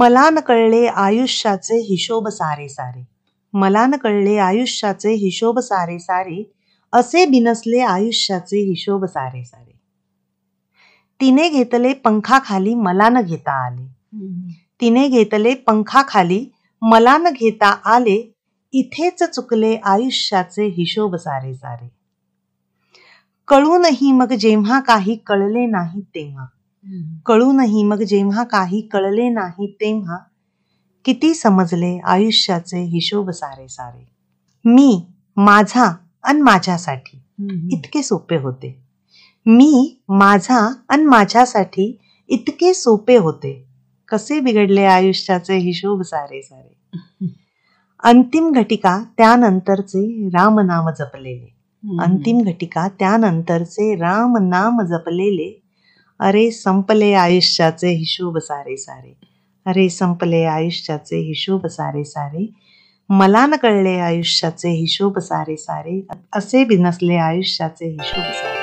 मला न कळले आयुष्याचे हिशोब सारे सारे, मला न कळले आयुष्याचे हिशोब सारे सारे, असे बिनसले आयुष्याचे हिशोब सारे सारे. तिने घेतले पंखाखाली मला न घेता आले, तिने घेतले पंखाखाली मला न घेता आले, इथेच चुकले आयुष्याचे हिशोब सारे सारे. कळूनही मग जेव्हा काही कळले नाही तेव्हा, कळूनही मग जेव्हा काही कळले नाही तेव्हा, किती समजले आयुष्याचे हिशोब सारे सारे. मी, माझा अन माझ्यासाठी इतके सोपे होते, मी, माझा अन माझ्यासाठी इतके सोपे होते, कसे बिघडले आयुष्याचे हिशोब सारे सारे. अंतिम घटिका त्यानंतरचे राम नाम जपलेले, अंतिम घटिका त्यानंतरचे राम नाम जपलेले, अरे संपले आयुष्याचे हिशोब सारे सारे, अरे संपले आयुष्याचे हिशोब सारे सारे. मला न कळले आयुष्याचे हिशोब सारे सारे, असे बिनसले आयुष्याचे हिशोब सारे.